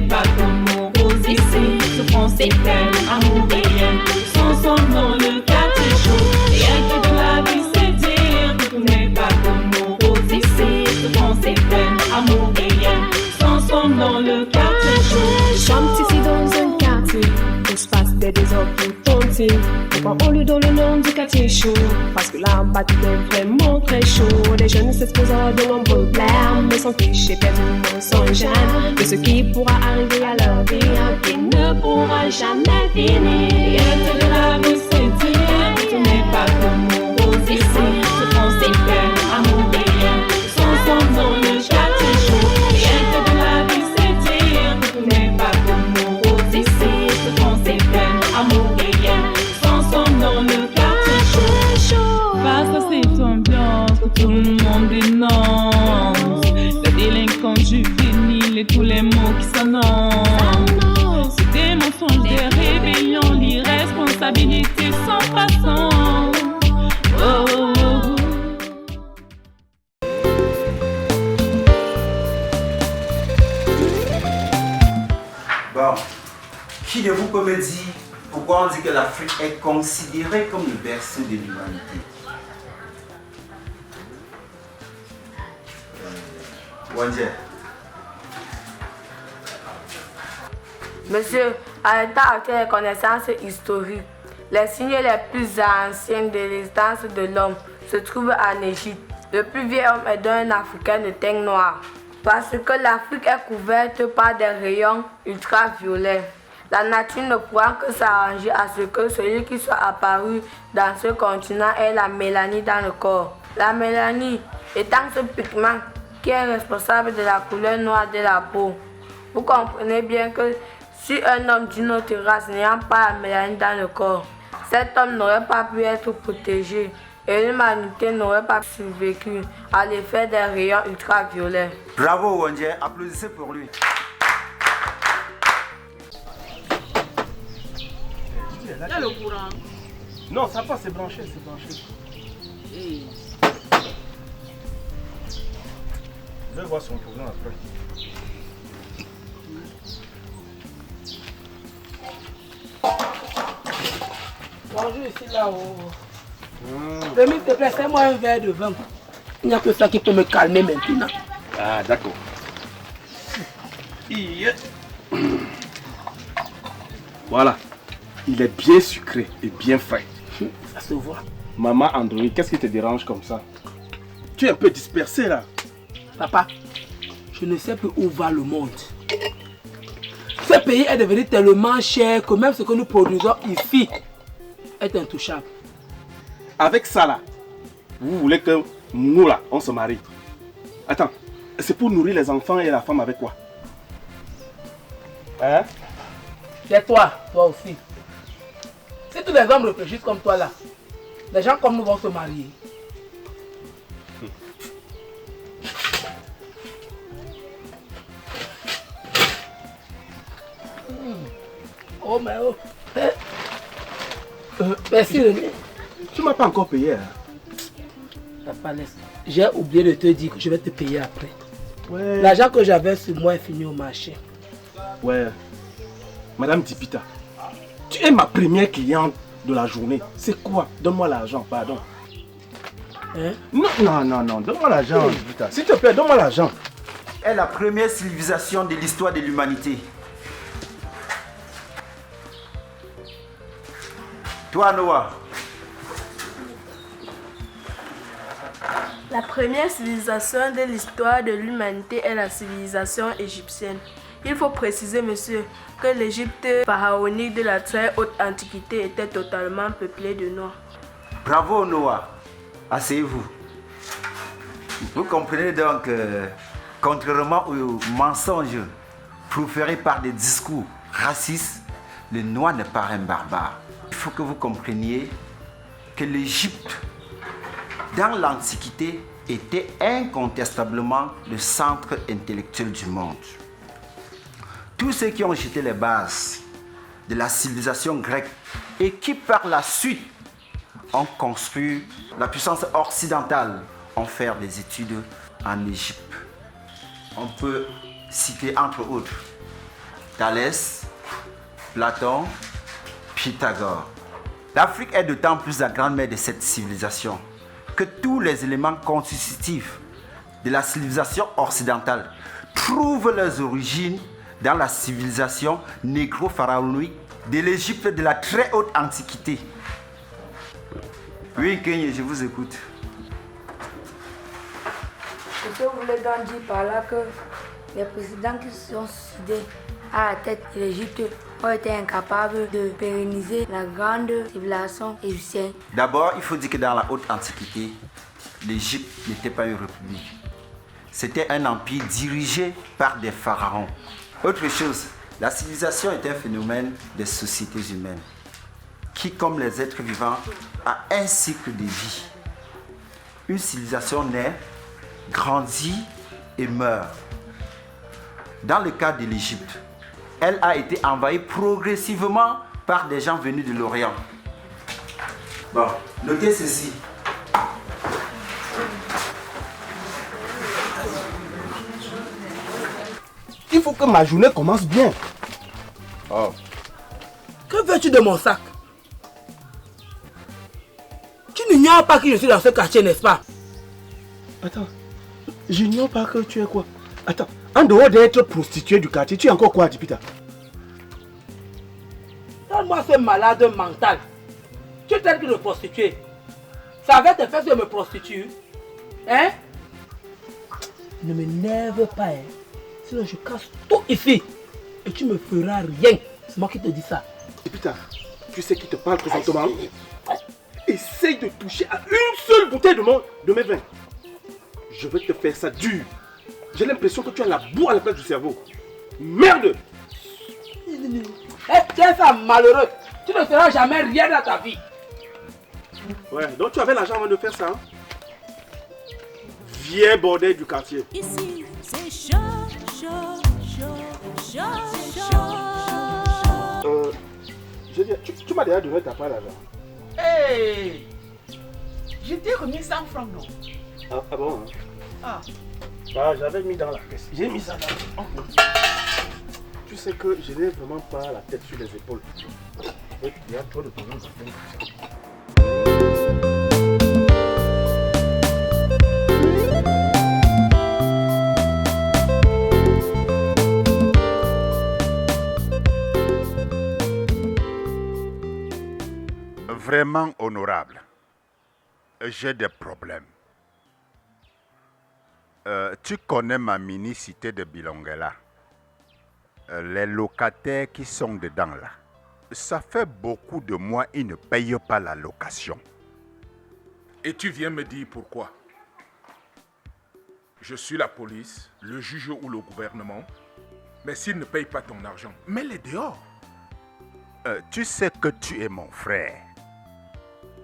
n'est pas comme mon rose ici. Souffrance et peine, amour et rien. Sans son nom, le quartier chaud. Rien que de la vie, c'est dire que tout n'est pas comme mon rose ici. Souffrance et peine, amour et rien. Sans son nom, le quartier chaud. Chante ici dans un quartier où se passe des désordres tout entier. Pourquoi on lui donne le nom du quartier chaud? Parce que là-bas tout est vraiment très chaud. Les jeunes s'exposent à de nombreux blêmes, mais sont fichés, perdus, mensongers de ce qui pourra arriver à leur vie, qui ne pourra jamais finir. Rien que de la vie, c'est dire tout n'est pas comme mon rose ici. Souffrance et peine, amour et rien. Sans son nom, le quartier chaud. Rien que de la vie, c'est dire tout n'est pas comme mon rose ici. Souffrance et peine, amour et rien. Sans son nom, le quartier chaud. Face à cette ambiance où tout le monde dénonce la délinquance juvénile et tous les mots qui s'annoncent. C'est des mensonges, des rébellions, l'irresponsabilité sans façon. Oh, oh, oh. Bon, qui de vous peut me dire pourquoi on dit que l'Afrique est considérée comme le berceau de l'humanité? Wandje. Monsieur, à l'état actuel des connaissances historiques, les signes les plus anciens de l'existence de l'homme se trouvent en Égypte. Le plus vieux homme est d'un Africain de teint noir. Parce que l'Afrique est couverte par des rayons ultraviolets. La nature ne pourra que s'arranger à ce que celui qui soit apparu dans ce continent ait la mélanie dans le corps. La mélanie étant ce pigment qui est responsable de la couleur noire de la peau. Vous comprenez bien que si un homme d'une autre race n'ayant pas la mélanie dans le corps, cet homme n'aurait pas pu être protégé et l'humanité n'aurait pas survécu à l'effet des rayons ultraviolets. Bravo Wandje, applaudissez pour lui. Il y a le courant. Non, ça passe, c'est branché, c'est branché. Hey. Je vais voir son problème après. Bonjour ici là-haut. Demi, s'il te plaît, fais-moi un verre de vin. Il n'y a que ça qui peut me calmer maintenant. Ah, d'accord. Voilà. Il est bien sucré et bien frais. Ça se voit. Maman Android, qu'est-ce qui te dérange comme ça? Tu es un peu dispersé là. Papa, je ne sais plus où va le monde. Ce pays est devenu tellement cher que même ce que nous produisons ici est intouchable. Avec ça là, vous voulez que nous là, on se marie? Attends, c'est pour nourrir les enfants et la femme avec quoi? Hein? C'est toi, toi aussi. Si tous les hommes réfléchissent comme toi là, les gens comme nous vont se marier. Oh mais oh. Merci René. Tu m'as pas encore payé. Hein? Papa, laisse. J'ai oublié de te dire que je vais te payer après. Ouais. L'argent que j'avais sur moi est fini au marché. Ouais. Madame Dipita, tu es ma première cliente de la journée. C'est quoi? Donne-moi l'argent, pardon. Hein? Non, donne-moi l'argent, Dipita. S'il te plaît, donne-moi l'argent. Est la première civilisation de l'histoire de l'humanité. Toi, Noah. La première civilisation de l'histoire de l'humanité est la civilisation égyptienne. Il faut préciser, monsieur, que l'Égypte pharaonique de la très haute antiquité était totalement peuplée de Noirs. Bravo, Noah. Asseyez-vous. Vous comprenez donc, contrairement aux mensonges proférés par des discours racistes, le Noir n'est pas un barbare. Il faut que vous compreniez que l'Égypte, dans l'Antiquité, était incontestablement le centre intellectuel du monde. Tous ceux qui ont jeté les bases de la civilisation grecque et qui par la suite ont construit la puissance occidentale ont fait des études en Égypte. On peut citer entre autres Thalès, Platon, Pythagore. L'Afrique est d'autant plus la grand-mère de cette civilisation que tous les éléments constitutifs de la civilisation occidentale trouvent leurs origines dans la civilisation négro-pharaonique de l'Égypte de la très haute antiquité. Oui, Kenye, je vous écoute. Je voulais donc dire par là que les présidents qui se sont suicidés à la tête de l'Égypte ont été incapables de pérenniser la grande civilisation égyptienne. D'abord, il faut dire que dans la haute antiquité, l'Égypte n'était pas une république. C'était un empire dirigé par des pharaons. Autre chose, la civilisation est un phénomène des sociétés humaines qui, comme les êtres vivants, a un cycle de vie. Une civilisation naît, grandit et meurt. Dans le cas de l'Égypte, elle a été envahie progressivement par des gens venus de l'Orient. Bon, notez ceci. Il faut que ma journée commence bien. Oh. Que veux-tu de mon sac? Tu n'ignores pas que je suis dans ce quartier, n'est-ce pas? Attends, j'ignore pas que tu es quoi? Attends, en dehors d'être prostituée du quartier, tu es encore quoi, Dipita? Donne-moi ce malade mental. Tu es tel que le prostitué. Ça avait te fait que je me prostitue. Hein? Ne m'énerve pas, hein. Sinon je casse tout ici. Et tu me feras rien. C'est moi qui te dis ça. Dipita, tu sais qui te parle présentement? Essaye de toucher à une seule bouteille de mes vins. Je vais te faire ça dur. J'ai l'impression que tu as la boue à la place du cerveau. Merde! Tu es ça malheureux. Tu ne feras jamais rien dans ta vie. Ouais, donc tu avais l'argent avant de faire ça, hein? Viens bordel du quartier. Ici, c'est chaud, chaud, chaud, chaud, chaud. Je dis, tu m'as déjà donné ta part d'argent. Hey! Je t'ai remis 100 francs, non? Ah bon? Hein? Ah, j'avais mis dans la caisse. J'ai mis ça là. Tu sais que je n'ai vraiment pas la tête sur les épaules. Il y a trop de problèmes dans tout ça. Vraiment honorable. J'ai des problèmes. Tu connais ma mini-cité de Bilongela. Les locataires qui sont dedans là. Ça fait beaucoup de mois ils ne payent pas la location. Et tu viens me dire pourquoi? Je suis la police, le juge ou le gouvernement. Mais s'ils ne payent pas ton argent, mets-les dehors. Tu sais que tu es mon frère.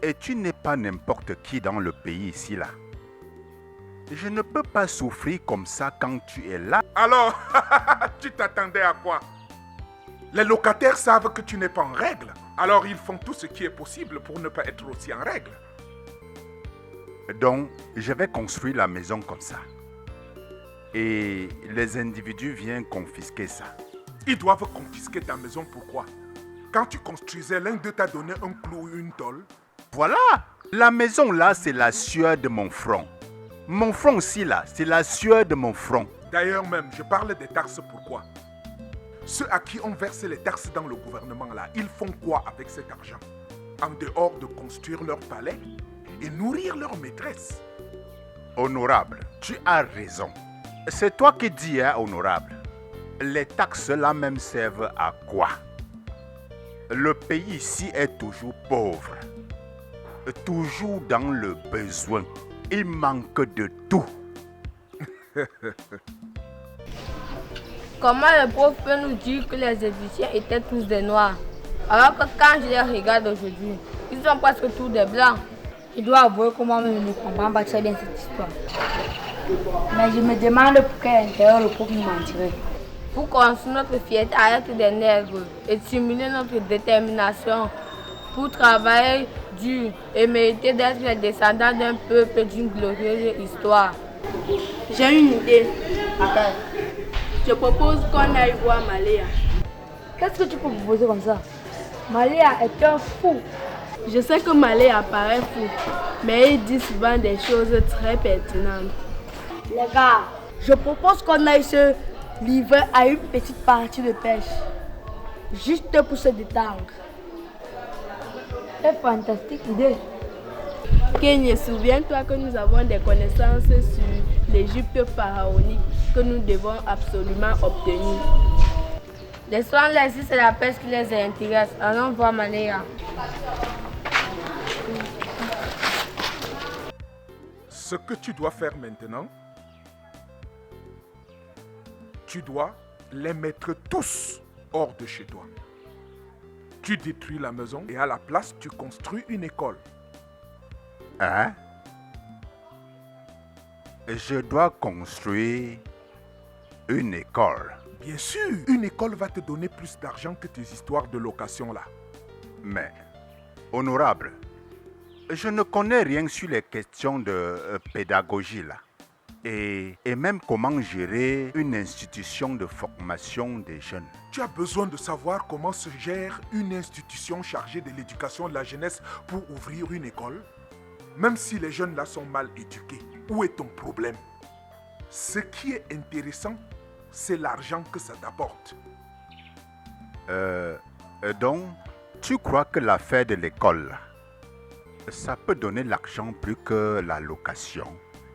Et tu n'es pas n'importe qui dans le pays ici là. Je ne peux pas souffrir comme ça quand tu es là. Alors, tu t'attendais à quoi? Les locataires savent que tu n'es pas en règle. Alors ils font tout ce qui est possible pour ne pas être aussi en règle. Donc, je vais construire la maison comme ça. Et les individus viennent confisquer ça. Ils doivent confisquer ta maison, pourquoi? Quand tu construisais, l'un d'eux t'a donné un clou ou une tôle. Voilà! La maison là, c'est la sueur de mon front. Mon front aussi là, c'est la sueur de mon front. D'ailleurs même, je parle des taxes, pourquoi? Ceux à qui on verse les taxes dans le gouvernement là, ils font quoi avec cet argent? En dehors de construire leur palais et nourrir leur maîtresse. Honorable, tu as raison. C'est toi qui dis, hein, honorable. Les taxes là même servent à quoi? Le pays ici est toujours pauvre. Toujours dans le besoin. Il manque de tout. Comment le prof peut nous dire que les Égyptiens étaient tous des noirs? Alors que quand je les regarde aujourd'hui, ils sont presque tous des blancs. Je dois avouer que moi-même je ne comprends pas très bien cette histoire. Mais je me demande pour quel intérêt le prof nous mentirait. Pour construire notre fierté à être des nègres et stimuler notre détermination pour travailler dur et mériter d'être les descendants d'un peuple d'une glorieuse histoire. J'ai une idée. Je propose qu'on aille voir Maléa. Qu'est-ce que tu peux proposer comme ça? Maléa est un fou. Je sais que Maléa paraît fou, mais il dit souvent des choses très pertinentes. Les gars, je propose qu'on aille se livrer à une petite partie de pêche. Juste pour se détendre. C'est fantastique idée. Kenny, souviens-toi que nous avons des connaissances sur l'Égypte pharaonique que nous devons absolument obtenir. Laissons-les si c'est la pêche qui les intéresse. Allons voir Maléa. Ce que tu dois faire maintenant, tu dois les mettre tous hors de chez toi. Tu détruis la maison et à la place, tu construis une école. Hein? Je dois construire une école. Bien sûr, une école va te donner plus d'argent que tes histoires de location là. Mais, honorable, je ne connais rien sur les questions de pédagogie là. Et même comment gérer une institution de formation des jeunes. Tu as besoin de savoir comment se gère une institution chargée de l'éducation de la jeunesse pour ouvrir une école? Même si les jeunes là sont mal éduqués, où est ton problème? Ce qui est intéressant, c'est l'argent que ça t'apporte. Donc, tu crois que l'affaire de l'école, ça peut donner l'argent plus que la location?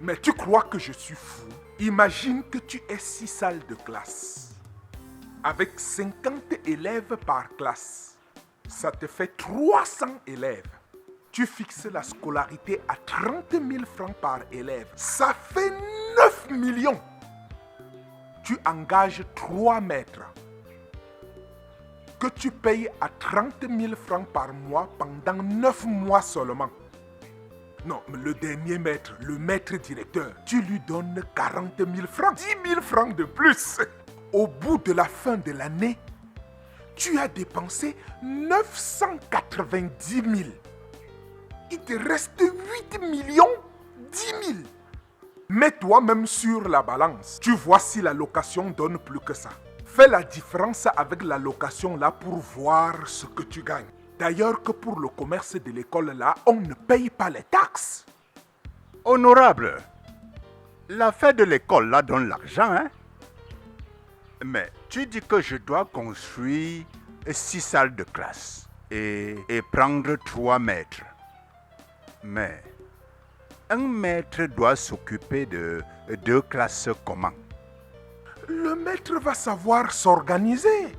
Mais tu crois que je suis fou? Imagine que tu aies 6 salles de classe, avec 50 élèves par classe. Ça te fait 300 élèves. Tu fixes la scolarité à 30 000 francs par élève. Ça fait 9 millions. Tu engages 3 maîtres que tu payes à 30 000 francs par mois pendant 9 mois seulement. Non, mais le dernier maître, le maître directeur, tu lui donnes 40 000 francs, 10 000 francs de plus. Au bout de la fin de l'année, tu as dépensé 990 000. Il te reste 8 millions 10 000. Mets toi-même sur la balance. Tu vois si la location donne plus que ça. Fais la différence avec la location là pour voir ce que tu gagnes. D'ailleurs que pour le commerce de l'école là, on ne paye pas les taxes. Honorable, l'affaire de l'école là donne l'argent, hein? Mais tu dis que je dois construire 6 salles de classe et prendre 3 maîtres. Mais un maître doit s'occuper de 2 classes comment? Le maître va savoir s'organiser.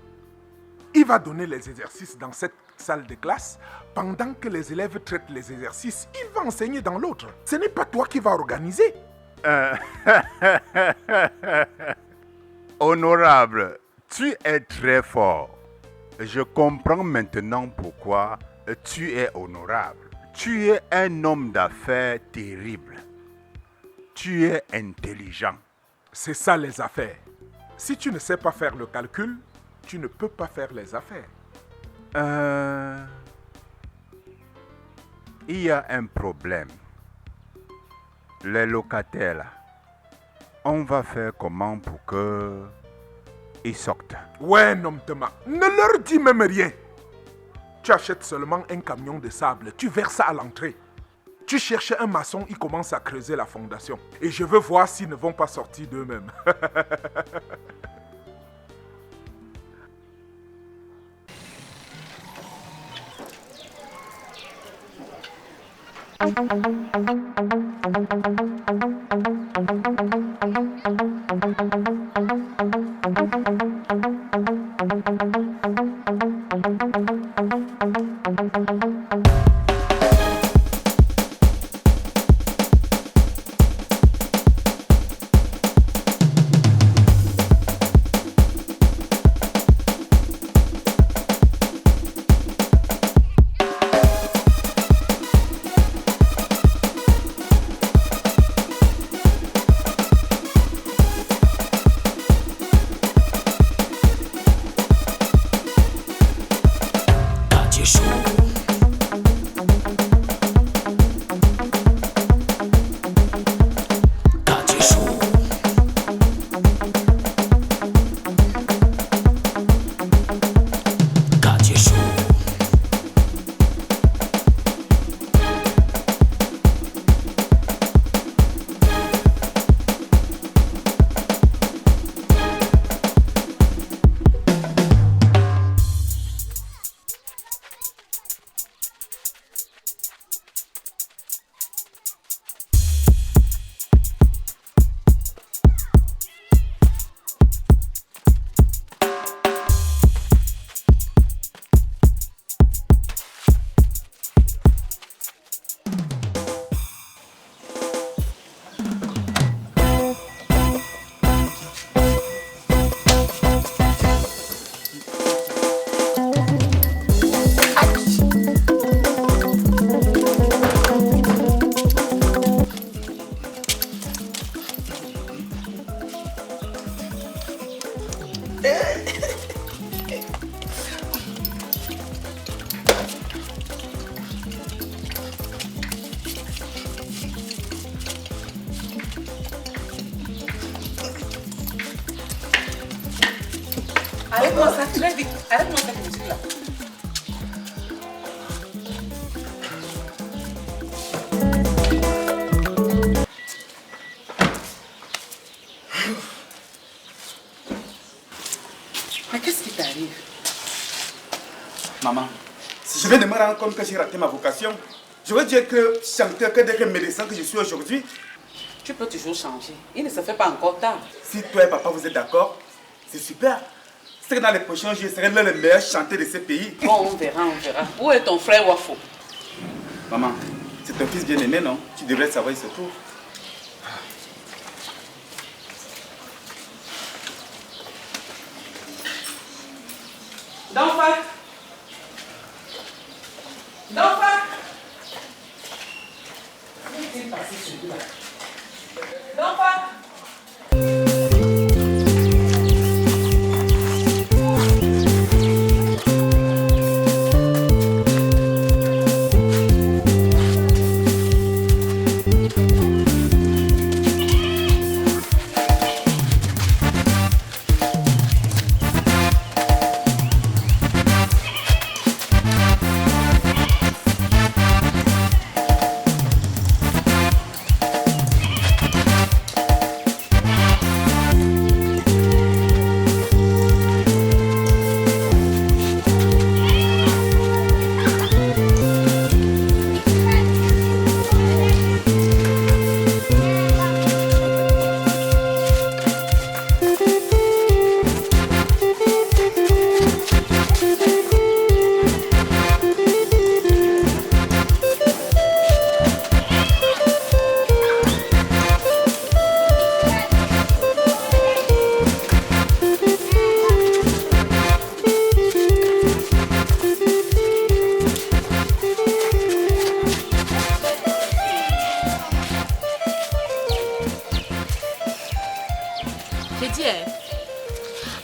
Il va donner les exercices dans cette salle de classe. Pendant que les élèves traitent les exercices, il va enseigner dans l'autre. Ce n'est pas toi qui vas organiser. Honorable, tu es très fort. Je comprends maintenant pourquoi tu es honorable. Tu es un homme d'affaires terrible. Tu es intelligent. C'est ça les affaires. Si tu ne sais pas faire le calcul, tu ne peux pas faire les affaires. Il y a un problème. Les locataires là, on va faire comment pour que ils sortent? Ouais, Nomtema, ne leur dis même rien. Tu achètes seulement un camion de sable, tu verses ça à l'entrée. Tu cherches un maçon, il commence à creuser la fondation. Et je veux voir s'ils ne vont pas sortir d'eux-mêmes. Lève vite, arrête-moi cette musique-là. Mais qu'est-ce qui t'arrive? Maman, si je viens de me rendre compte que j'ai raté ma vocation, j'aurais dû être chanteur que d'être médecin que je suis aujourd'hui. Tu peux toujours changer. Il ne se fait pas encore tard. Si toi et papa vous êtes d'accord, c'est super. C'est que dans les prochains jours, je serai l'un des meilleurs chanteurs de ce pays. Bon, on verra, on verra. Où est ton frère Wafo? Maman, c'est ton fils bien-aimé, non? Tu devrais savoir, il se trouve. D'enfant! D'enfant! Où est-il passé celui-là? D'enfant!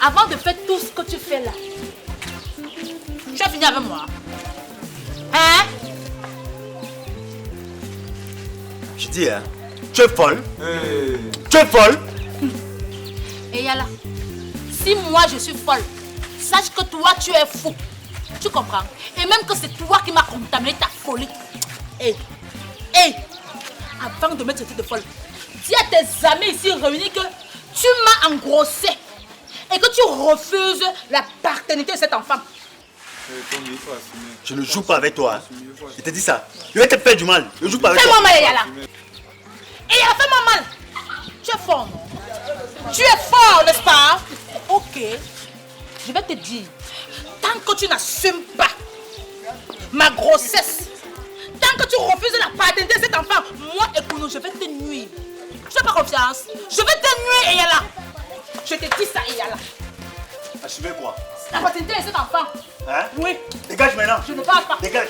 Avant de faire tout ce que tu fais là, tu as fini avec moi. Hein? Je dis, hein, tu es folle. Tu es folle. Et Yala, si moi je suis folle, sache que toi tu es fou. Tu comprends? Et même que c'est toi qui m'as contaminé ta folie. Hé, avant de me traiter de folle, dis à tes amis ici réunis que tu m'as engrossé et que tu refuses la paternité de cet enfant. Je ne joue pas avec toi. Hein. Je te dis ça. Je vais te faire du mal. Je ne joue pas avec toi. Fais-moi mal, Yala. Et Yala, fais-moi mal. Tu es fort, non? Tu es fort, n'est-ce pas? Ok. Je vais te dire, tant que tu n'assumes pas ma grossesse, tant que tu refuses la paternité de cet enfant, moi, écoute, je vais te nuire. Tu n'as pas confiance? Je vais te nuire, Yala. Je te dis ça, Yala. Assumez quoi? La paternité de cet enfant. Hein? Oui. Dégage maintenant. Je ne parle pas. Dégage.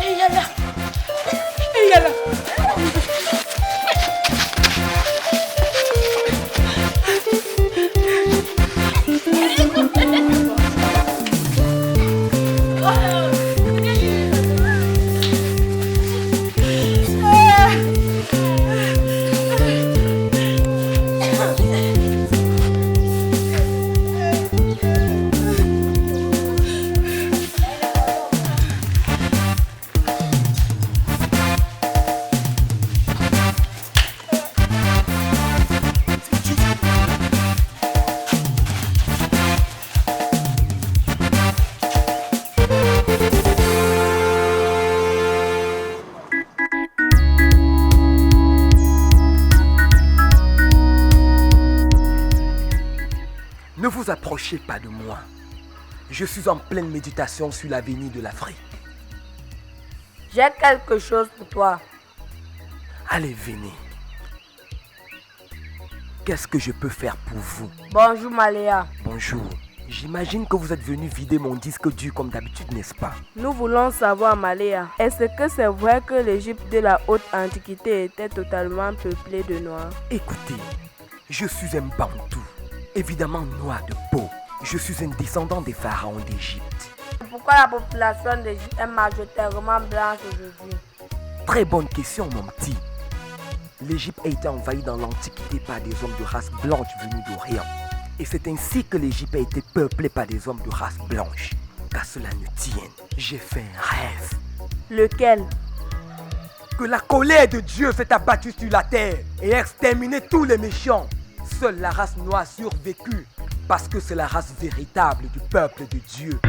Hey, Yala. Hey, Yala. Ne vous approchez pas de moi. Je suis en pleine méditation sur l'avenir de l'Afrique. J'ai quelque chose pour toi. Allez, venez. Qu'est-ce que je peux faire pour vous? Bonjour, Maléa. Bonjour. J'imagine que vous êtes venu vider mon disque dur comme d'habitude, n'est-ce pas? Nous voulons savoir, Maléa, est-ce que c'est vrai que l'Égypte de la haute antiquité était totalement peuplée de Noirs? Écoutez, je suis un Bantou, évidemment noir de peau. Je suis un descendant des pharaons d'Égypte. Pourquoi la population d'Égypte est majoritairement blanche aujourd'hui? Très bonne question, mon petit. l'Égypte a été envahie dans l'Antiquité par des hommes de race blanche venus d'Orient. Et c'est ainsi que l'Égypte a été peuplée par des hommes de race blanche. Qu'à cela ne tienne, j'ai fait un rêve. Lequel? Que la colère de Dieu s'est abattue sur la terre et a exterminé tous les méchants. Seule la race noire a survécu parce que c'est la race véritable du peuple de Dieu.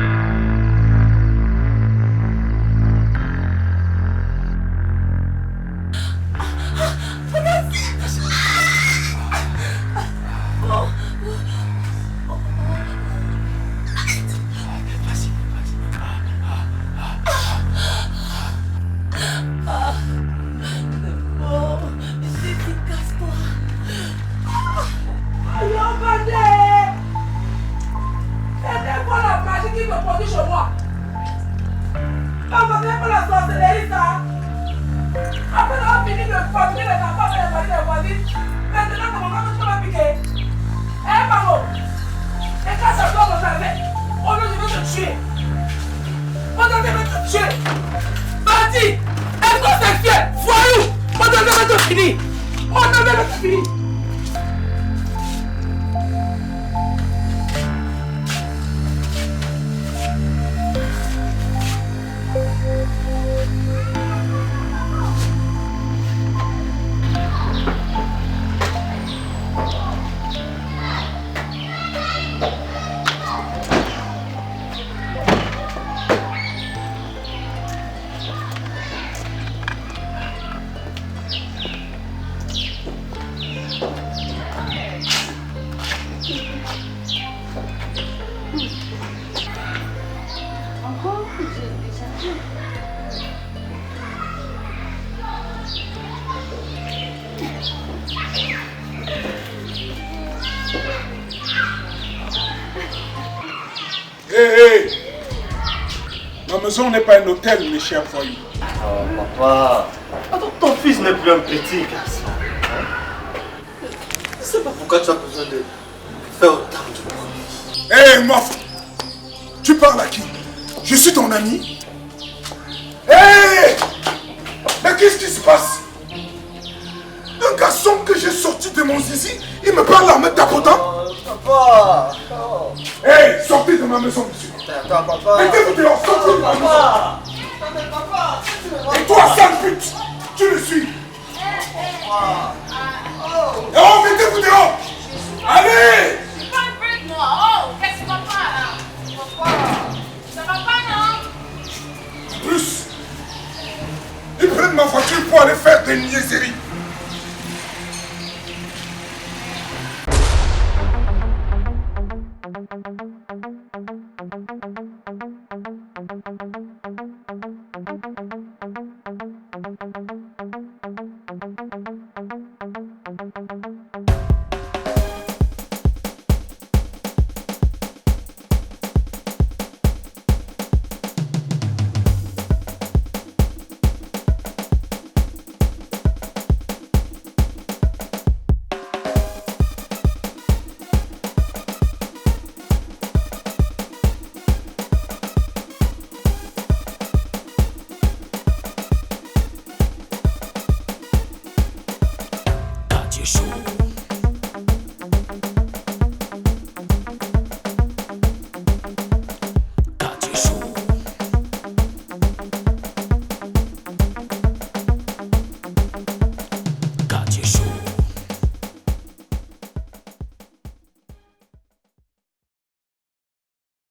Hé, ma maison n'est pas un hôtel, mes chers voyous. Oh, papa. Attends, ton fils n'est plus un petit garçon. Je ne sais pas pourquoi tu as besoin de faire autant de bruit. Hé, Mof, tu parles à qui? Je suis ton ami. Hé, mais qu'est-ce qui se passe? Un garçon que j'ai sorti de mon zizi, il me parle en me tapotant. Papa. Hé, sortez de ma maison, monsieur. Attends, papa. Mettez-vous dehors, sortez de ma maison. Papa. Et toi, sale pute, tu le suis. Oh, mettez-vous dehors. Allez. Je suis pas un peu moi. Oh, qu'est-ce que papa là? Papa. Ça va pas, non? En plus, ils prennent ma voiture pour aller faire des niaiseries.